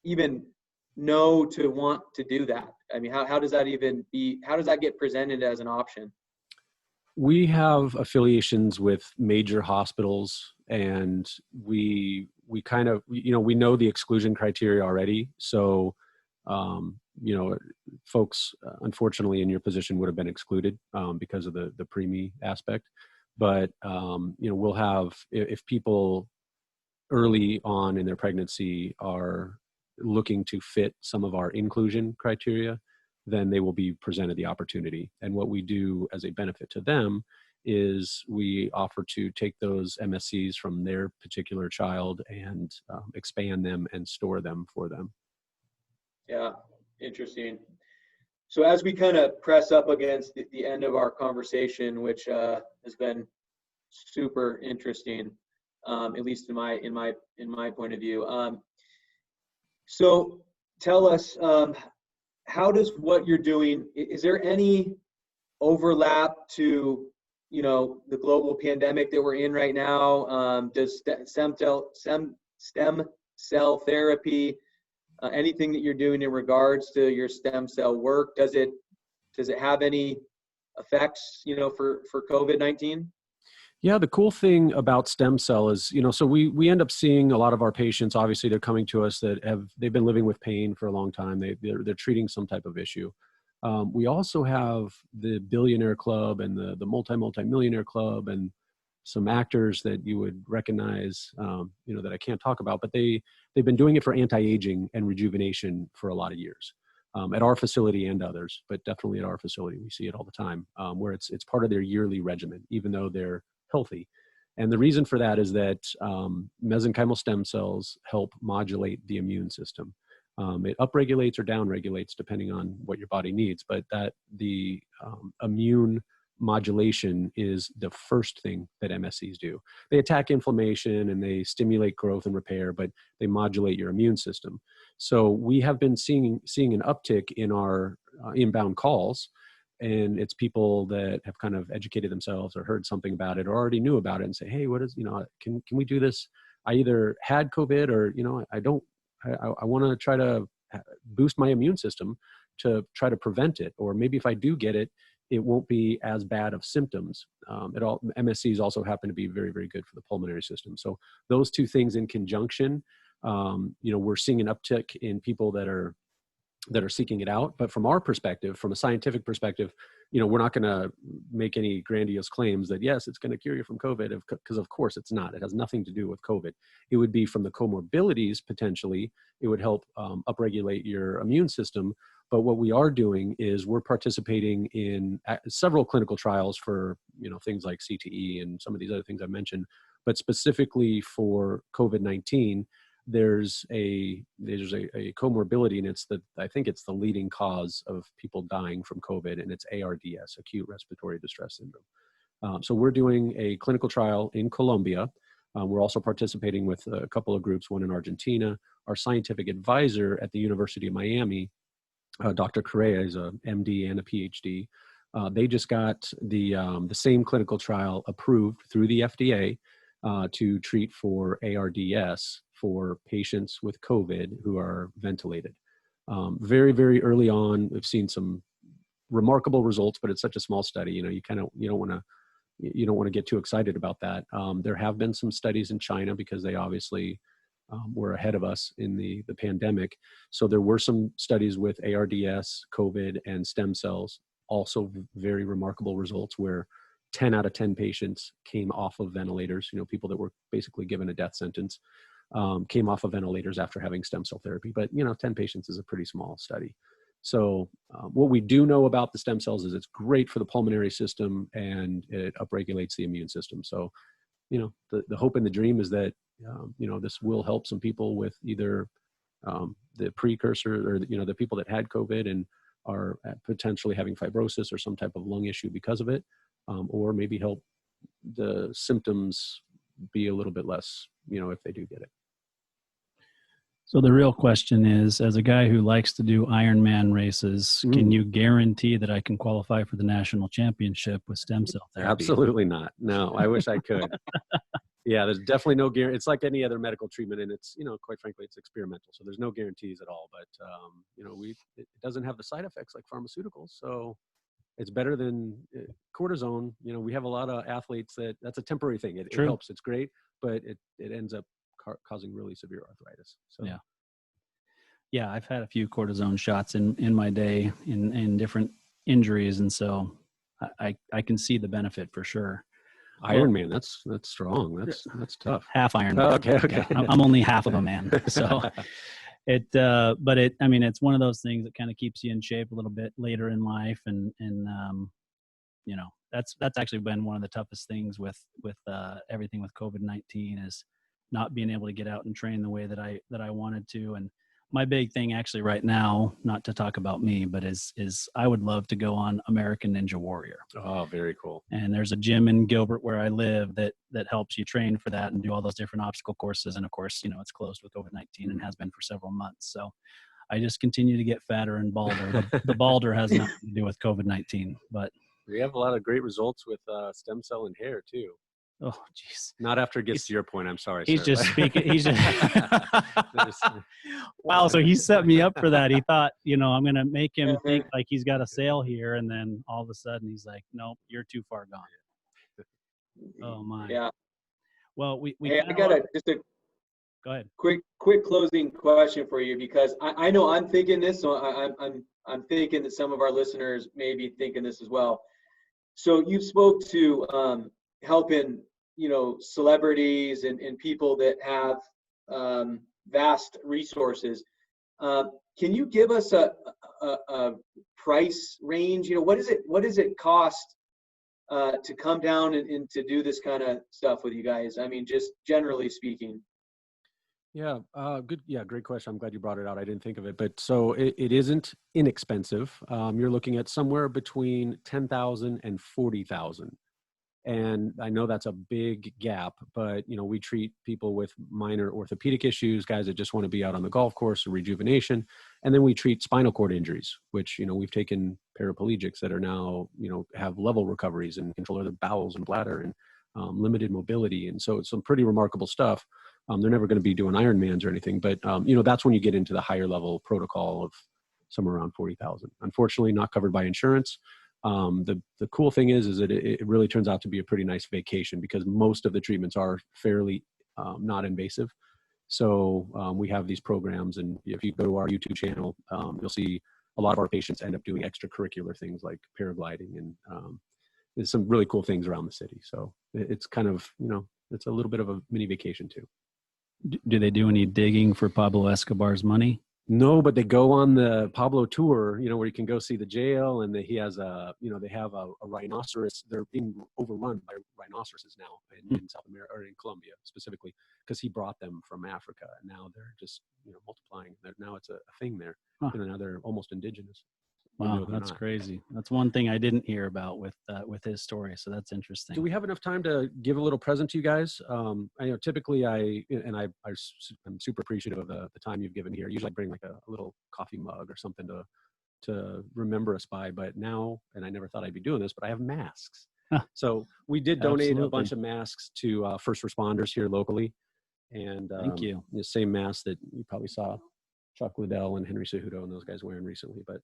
even know to want to do that? I mean, how does that get presented as an option? We have affiliations with major hospitals, and we kind of, we know the exclusion criteria already. So, folks, unfortunately, in your position would have been excluded because of the preemie aspect. But, we'll have, if people early on in their pregnancy are looking to fit some of our inclusion criteria, then they will be presented the opportunity. And what we do as a benefit to them is we offer to take those MSCs from their particular child and expand them and store them for them. Yeah, interesting. So as we kind of press up against the end of our conversation, which has been super interesting, at least in my point of view. So tell us, how does what you're doing, is there any overlap to, the global pandemic that we're in right now? Does stem cell therapy, anything that you're doing in regards to your stem cell work, does it have any effects, for COVID-19? Yeah, the cool thing about stem cell is, so we end up seeing a lot of our patients, obviously they're coming to us that they've been living with pain for a long time. They're treating some type of issue. We also have the billionaire club and the multi-millionaire club and some actors that you would recognize, that I can't talk about, but they've been doing it for anti-aging and rejuvenation for a lot of years. At our facility and others, but definitely at our facility, we see it all the time, where it's part of their yearly regimen, even though they're healthy. And the reason for that is that mesenchymal stem cells help modulate the immune system. It upregulates or downregulates depending on what your body needs, but that the immune modulation is the first thing that MSCs do. They attack inflammation and they stimulate growth and repair, but they modulate your immune system. So we have been seeing an uptick in our inbound calls. And it's people that have kind of educated themselves or heard something about it or already knew about it and say, hey, can we do this? I either had COVID or, I want to try to boost my immune system to try to prevent it. Or maybe if I do get it, it won't be as bad of symptoms. MSCs also happen to be very, very good for the pulmonary system. So those two things in conjunction, we're seeing an uptick in people that are seeking it out. But from our perspective, from a scientific perspective, we're not going to make any grandiose claims that, yes, it's going to cure you from COVID, because of course it's not. It has nothing to do with COVID. It would be from the comorbidities, potentially. It would help upregulate your immune system. But what we are doing is we're participating in several clinical trials for, things like CTE and some of these other things I mentioned, but specifically for COVID-19, there's a comorbidity, and I think it's the leading cause of people dying from COVID, and it's ARDS, acute respiratory distress syndrome. So we're doing a clinical trial in Colombia. We're also participating with a couple of groups, one in Argentina. Our scientific advisor at the University of Miami Dr. Correa is a MD and a PhD. They just got the same clinical trial approved through the FDA to treat for ARDS for patients with COVID who are ventilated. Very, very early on, we've seen some remarkable results, but it's such a small study. You don't want to get too excited about that. There have been some studies in China because they obviously were ahead of us in the pandemic. So there were some studies with ARDS, COVID, and stem cells. Also very remarkable results where 10 out of 10 patients came off of ventilators, people that were basically given a death sentence, came off of ventilators after having stem cell therapy. But, 10 patients is a pretty small study. So what we do know about the stem cells is it's great for the pulmonary system and it upregulates the immune system. So, the hope and the dream is that, this will help some people with either the precursor or, the people that had COVID and are potentially having fibrosis or some type of lung issue because of it, or maybe help the symptoms be a little bit less, if they do get it. So the real question is, as a guy who likes to do Ironman races, can you guarantee that I can qualify for the national championship with stem cell therapy? Absolutely not. No, I wish I could. Yeah, there's definitely no guarantee. It's like any other medical treatment, and it's, quite frankly, it's experimental. So there's no guarantees at all. But, it doesn't have the side effects like pharmaceuticals. So it's better than cortisone. We have a lot of athletes that's a temporary thing. It helps. It's great, but it ends up causing really severe arthritis. So yeah, I've had a few cortisone shots in my day in different injuries, and so I can see the benefit for sure. Ironman, that's strong. That's tough. Half Ironman. Oh, okay. Yeah, I'm only half of a man, so it's one of those things that kind of keeps you in shape a little bit later in life, and that's actually been one of the toughest things with everything with COVID-19 is not being able to get out and train the way that I wanted to. And my big thing actually right now, not to talk about me, but is I would love to go on American Ninja Warrior. Oh, very cool. And there's a gym in Gilbert where I live that helps you train for that and do all those different obstacle courses. And of course, it's closed with COVID-19 and has been for several months. So I just continue to get fatter and balder. The balder has nothing to do with COVID-19, but we have a lot of great results with stem cell and hair too. Oh, geez. Not after it gets to your point. I'm sorry. He's sir. Just speaking. He's just wow. So he set me up for that. He thought, I'm going to make him think like he's got a sale here. And then all of a sudden he's like, nope, you're too far gone. Oh my. Yeah. Well, I got go ahead. Quick closing question for you, because I know I'm thinking this, so I'm thinking that some of our listeners may be thinking this as well. So you spoke to helping, celebrities and people that have vast resources. Can you give us a price range? What does it cost to come down and to do this kind of stuff with you guys? I mean, just generally speaking. Yeah, good. Yeah, great question. I'm glad you brought it out. I didn't think of it, but so it isn't inexpensive. You're looking at somewhere between $10,000 and $40,000. And I know that's a big gap, but we treat people with minor orthopedic issues, guys that just want to be out on the golf course or rejuvenation. And then we treat spinal cord injuries, which, we've taken paraplegics that are now, have level recoveries and control their bowels and bladder and limited mobility. And so it's some pretty remarkable stuff. They're never going to be doing Ironmans or anything, but that's when you get into the higher level protocol of somewhere around 40,000. Unfortunately, not covered by insurance. The cool thing is that it really turns out to be a pretty nice vacation because most of the treatments are fairly not invasive. So we have these programs, and if you go to our YouTube channel, you'll see a lot of our patients end up doing extracurricular things like paragliding, and there's some really cool things around the city. So it's kind of, it's a little bit of a mini vacation too. Do they do any digging for Pablo Escobar's money? No, but they go on the Pablo tour, where you can go see the jail, and he has they have a rhinoceros. They're being overrun by rhinoceroses now in South America, or in Colombia specifically, because he brought them from Africa, and now they're just multiplying. Now it's a thing there. Now they're almost indigenous. Wow, that's crazy. That's one thing I didn't hear about with his story. So that's interesting. Do we have enough time to give a little present to you guys? I know typically I'm super appreciative of the time you've given here. Usually I bring like a little coffee mug or something to to remember us by, but now, and I never thought I'd be doing this, but I have masks. Huh. So we did donate Absolutely. a bunch of masks to first responders here locally. And Thank you. the same mask that you probably saw Chuck Liddell and Henry Cejudo and those guys wearing recently. But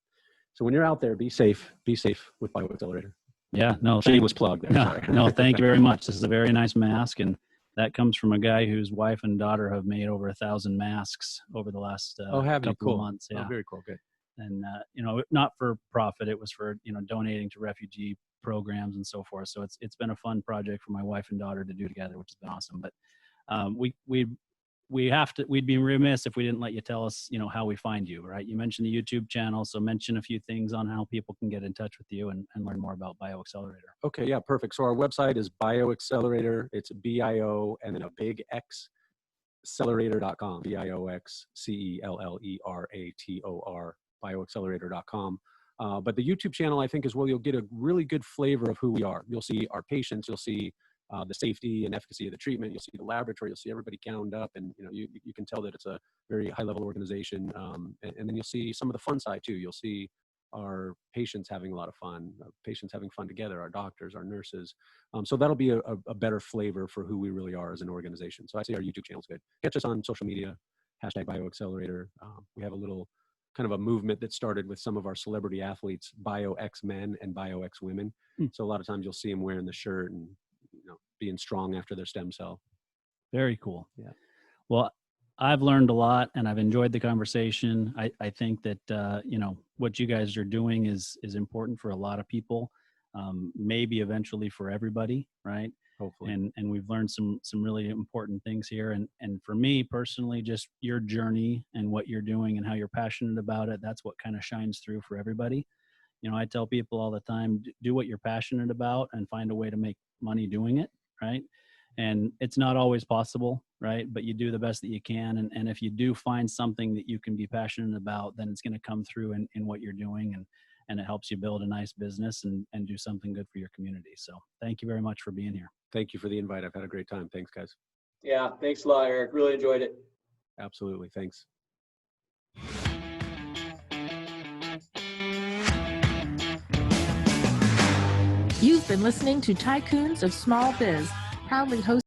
so when you're out there, be safe with Bio Accelerator. Yeah, no, Shameless plug there. No, Sorry. no, thank you very much. This is a very nice mask, and that comes from a guy whose wife and daughter have made over 1,000 masks over the last couple cool. of months. Yeah, very cool. Good. and not for profit. It was for donating to refugee programs and so forth. So it's been a fun project for my wife and daughter to do together, which has been awesome. But we'd be remiss if we didn't let you tell us, how we find you, right? You mentioned the YouTube channel, so mention a few things on how people can get in touch with you and learn more about Bio Accelerator. Okay, yeah, perfect. So our website is BioXcellerator. It's BIO and then a big X accelerator.com, BioXcellerator, BioAccelerator.com. But the YouTube channel, I think, is where you'll get a really good flavor of who we are. You'll see our patients, you'll see the safety and efficacy of the treatment. You'll see the laboratory. You'll see everybody gowned up, and you can tell that it's a very high-level organization. And then you'll see some of the fun side too. You'll see our patients having a lot of fun, patients having fun together, our doctors, our nurses. So that'll be a better flavor for who we really are as an organization. So I say our YouTube channel is good. Catch us on social media, #BioAccelerator. We have a little kind of a movement that started with some of our celebrity athletes, BioX men and BioX women. So a lot of times you'll see them wearing the shirt and being strong after their stem cell. Very cool. Yeah. Well, I've learned a lot and I've enjoyed the conversation. I think that, what you guys are doing is important for a lot of people, maybe eventually for everybody, right? Hopefully. And we've learned some really important things here. And for me personally, just your journey and what you're doing and how you're passionate about it, that's what kind of shines through for everybody. I tell people all the time, do what you're passionate about and find a way to make money doing it, right? And it's not always possible, right? But you do the best that you can. And if you do find something that you can be passionate about, then it's going to come through in what you're doing, and it helps you build a nice business and do something good for your community. So thank you very much for being here. Thank you for the invite. I've had a great time. Thanks, guys. Yeah, thanks a lot, Eric. Really enjoyed it. Absolutely. Thanks. You've been listening to Tycoons of Small Biz, proudly hosted